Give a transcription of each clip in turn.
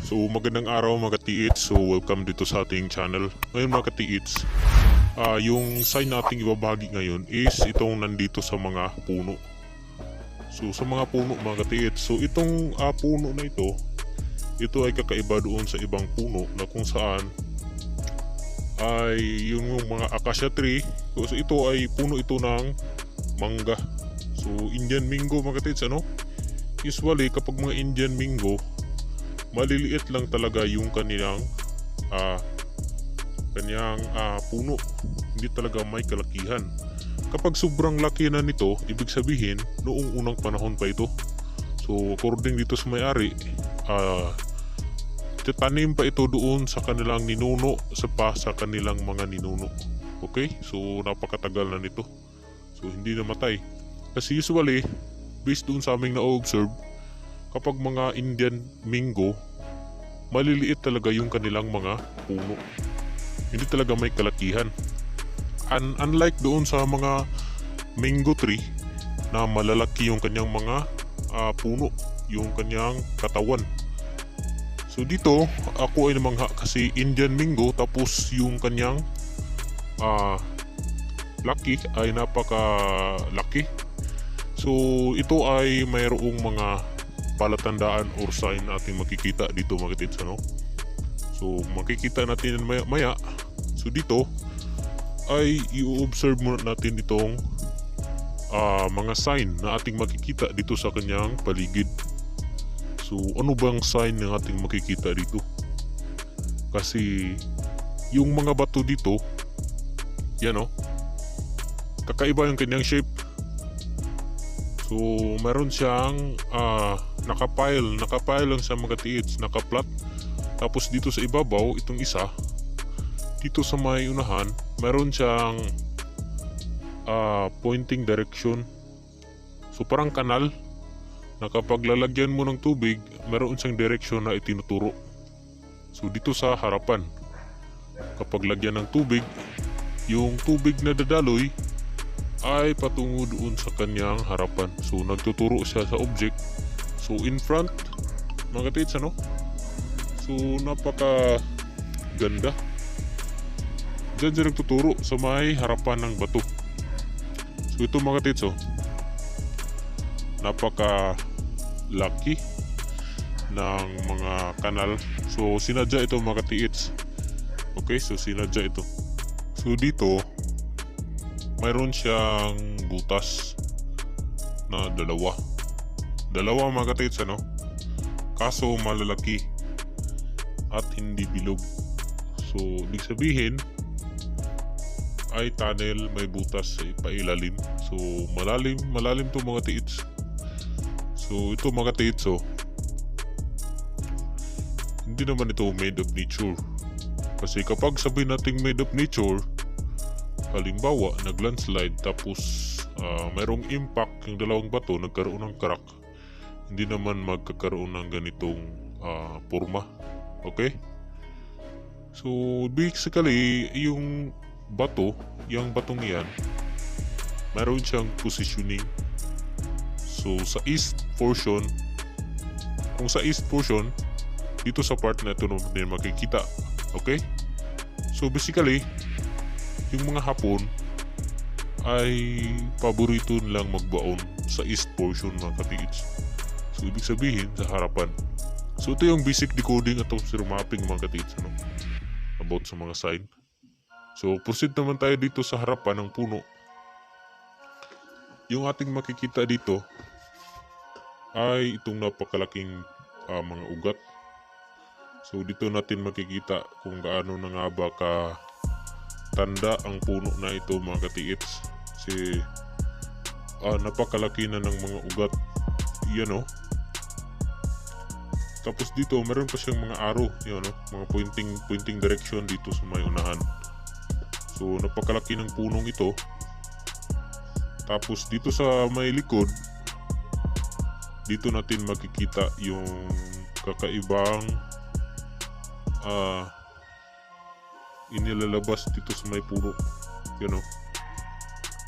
So magandang araw mga ka-TH. So welcome dito sa ating channel. Ngayon mga ka-TH, yung sign nating ibabahagi ngayon is itong nandito sa mga puno. So sa mga puno mga ka-TH, so itong puno na ito ay kakaiba doon sa ibang puno na kung saan ay yung mga acacia tree. So ito ay puno ito ng mangga. So Indian Mingo mga ka-TH, usually kapag mga Indian Mingo, maliliit lang talaga yung kanyang puno, hindi talaga may kalakihan. Kapag sobrang laki na nito, ibig sabihin noong unang panahon pa ito. So according dito sa may-ari, tatanim pa ito doon sa kanilang ninuno, sa kanilang mga ninuno. Okay, so napakatagal na nito, so hindi namatay. Kasi usually based doon sa aming na-observe, kapag mga Indian Mingo, maliliit talaga yung kanilang mga puno. Hindi talaga may kalakihan. Unlike doon sa mga mango tree na malalaki yung kanyang mga puno, yung kanyang katawan. So dito, ako ay namangha kasi Indian Mingo, tapos yung kanyang laki ay napakalaki. So ito ay mayroong mga palatandaan or sign na ating makikita dito mga ka-TH, So makikita natin maya. So dito ay i-observe muna natin itong mga sign na ating makikita dito sa kanyang paligid. So ano bang sign na ating makikita dito? Kasi yung mga bato dito, yan kakaiba yung kanyang shape. So meron siyang nakapile lang sa mga ka-TH, nakaplat. Tapos dito sa ibabaw, itong isa, dito sa may unahan, meron siyang pointing direction. So parang kanal na kapag lalagyan mo ng tubig, meron siyang direction na itinuturo. So dito sa harapan, kapag lagyan ng tubig, yung tubig na dadaloy ay patungo doon sa kanyang harapan. So nagtuturo siya sa object. So in front mga ka-TH, so napaka ganda. Diyan siya nagtuturo sa may harapan ng bato. So ito mga ka-TH, napaka laki ng mga kanal. So sinadya ito mga ka-TH. Okay, so sinadya ito. So dito mayroon siyang butas na dalawa mga ka-TH, kaso malalaki at hindi bilog. So ibig sabihin ay tunnel, may butas sa pailalim. So malalim to mga ka-TH. So ito mga ka-TH, hindi naman ito made of nature. Kasi kapag sabihin natin made of nature, halimbawa nag-landslide tapos mayroong impact yung dalawang bato, nagkaroon ng crack, hindi naman magkakaroon ng ganitong forma. Okay, so basically yung batong yan, mayroon siyang positioning. So sa east portion, dito sa part na ito din makikita. Okay, so basically yung mga Hapon ay paborito nilang magbaon sa east portion mga ka-TH. So ibig sabihin sa harapan. So ito yung basic decoding at observer mapping mga ka-TH, about sa mga sign. So proceed naman tayo dito sa harapan ng puno. Yung ating makikita dito ay itong napakalaking mga ugat. So dito natin makikita kung gaano na nga ba ka tanda ang puno na ito mga ka-TH. Kasi napakalaki na ng mga ugat. Yan Tapos dito meron pa siyang mga arrow, mga pointing direction dito sa may unahan. So napakalaki ng punong ito. Tapos dito sa may likod, dito natin makikita yung kakaibang inilalabas dito sa may puno.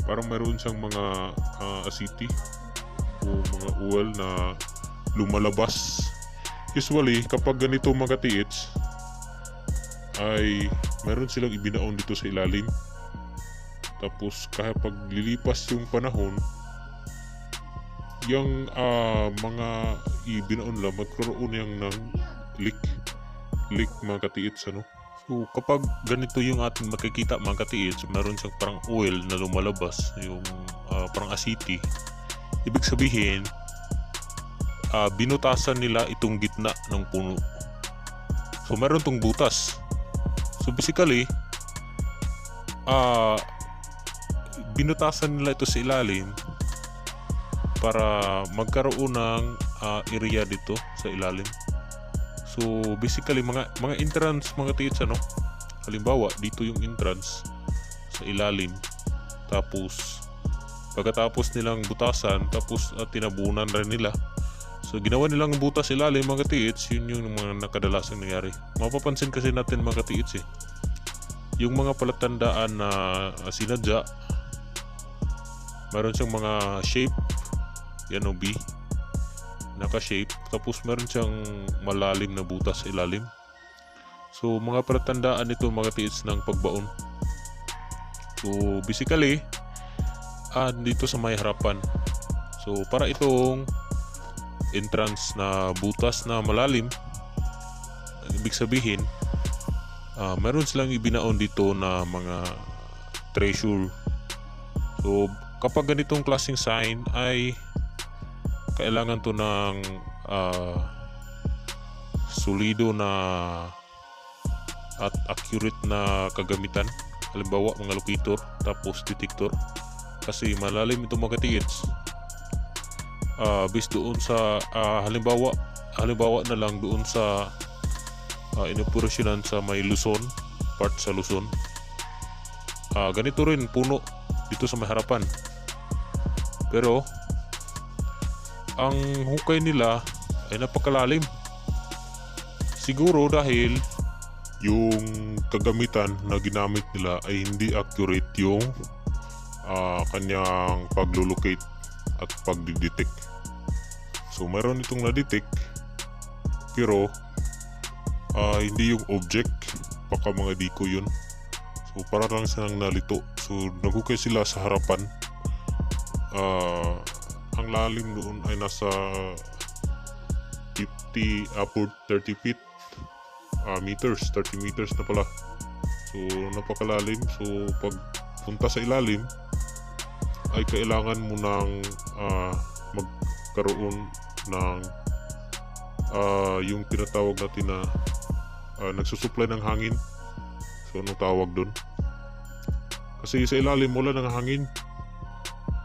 Parang mayroon siyang mga asiti o mga uwal na lumalabas usually kapag ganito mga katiits ay meron silang ibinaon dito sa ilalim. Tapos kapag lilipas yung panahon, yung mga ibinaon lang magkaroon yang ng leak mga katiits, ano. So kapag ganito yung ating makikita mga katiits, meron siyang parang oil na lumalabas, yung parang asiti. Ibig sabihin binutasan nila itong gitna ng puno. So meron tong butas. So basically binutasan nila ito sa ilalim para magkaroon ng area dito sa ilalim. So basically mga entrance mga katiits, ano. Halimbawa dito yung entrance sa ilalim, tapos pagkatapos nilang butasan, tapos tinabunan rin nila. So ginawa nilang butas ilalim mga katiits, yun yung mga nakadalasang nangyari. Mapapansin kasi natin mga katiits yung mga palatandaan na sinadya, meron siyang mga shape, yan o B, naka-shape, tapos meron siyang malalim na butas sa ilalim. So mga palatandaan nito mga katiits ng pagbaon. So basically dito sa may harapan. So para itong entrance na butas na malalim, ibig sabihin meron silang ibinaon dito na mga treasure. So kapag ganitong klaseng sign ay kailangan to ng solido na at accurate na kagamitan. Halimbawa mga locator, tapos detector, kasi malalim ito mga katiits. Based doon sa halimbawa na lang doon sa inoperasyonan sa may Luzon, part sa Luzon. Ganito rin puno dito sa may harapan, pero ang hukay nila ay napakalalim. Siguro dahil yung kagamitan na ginamit nila ay hindi accurate yung kanyang paglulocate at pagdidetect. So mayroon itong na-detect, pero hindi yung object, baka mga diko yun. So para lang silang nalito. So naghukay sila sa harapan. Ang lalim doon ay nasa 30 feet, meters, 30 meters na pala. So napakalalim. So pag punta sa ilalim ay kailangan mo nang magkaroon ng yung tinatawag natin na nagsusupply ng hangin. So anong tawag dun? Kasi sa ilalim wala ng hangin,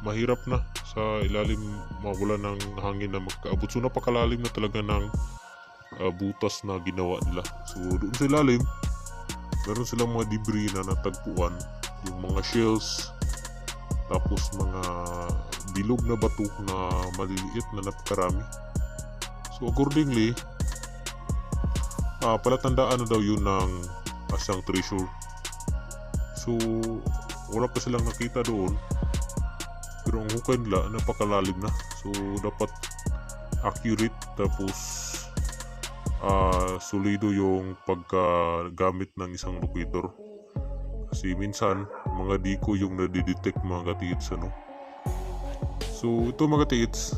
mahirap na sa ilalim mawala ng hangin na magkaabot. So napakalalim na talaga ng butas na ginawa nila. So doon sa ilalim meron silang mga debris na natagpuan, yung mga shells, tapos mga bilog na bato na maliliit na napakarami. So accordingly palatandaan na daw yun ng asang treasure. So wala pa silang nakita doon, pero ang hukay nila napakalalim na. So dapat accurate, tapos solido yung pagkagamit ng isang locator. Kasi minsan mga diko yung nadidetect mga katiits, ano. So ito mga katiits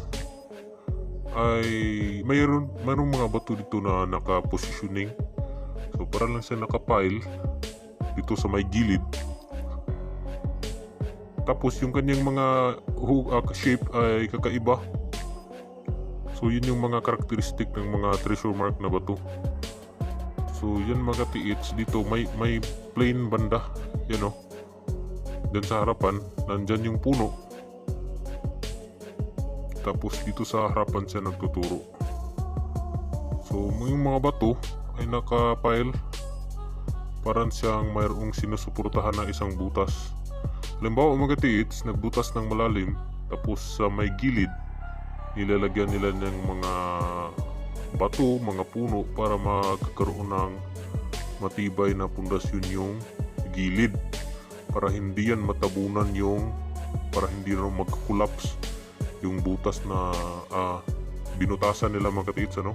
ay mayroong mga bato dito na naka-positioning. So para lang siya nakapile dito sa may gilid. Tapos yung kanyang mga shape ay kakaiba. So yun yung mga karakteristik ng mga treasure mark na bato. So yan mga katiits, dito may plain banda, yan o. Diyan sa harapan, nandyan yung puno. Tapos dito sa harapan siya nagtuturo. So yung mga bato ay nakapile, parang siyang mayroong sinusuportahan na isang butas. Halimbawa mga katiits, nagbutas ng malalim, tapos sa may gilid nilalagyan nila ng mga bato, mga puno para magkaroon ng matibay na pundasyon yung gilid, para hindi yan matabunan para hindi na magka-collapse yung butas na binutasan nila mga katiits, ano.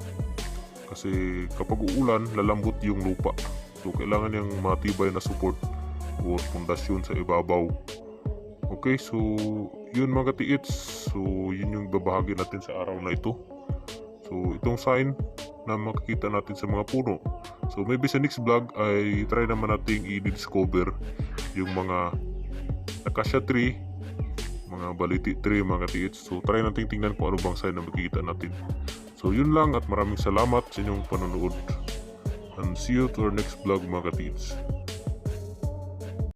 Kasi kapag uulan, lalambot yung lupa. So kailangan yung matibay na support o pundasyon sa ibabaw. Okay, so yun mga katiits. So yun yung babahagi natin sa araw na ito. So itong sign na makikita natin sa mga puno. So maybe sa next vlog ay try naman nating i-discover yung mga acacia tree, mga baliti tree mga katiits. So try nating tingnan kung ano bang sign na makikita natin. So yun lang at maraming salamat sa inyong panonood. And see you to our next vlog mga katiits.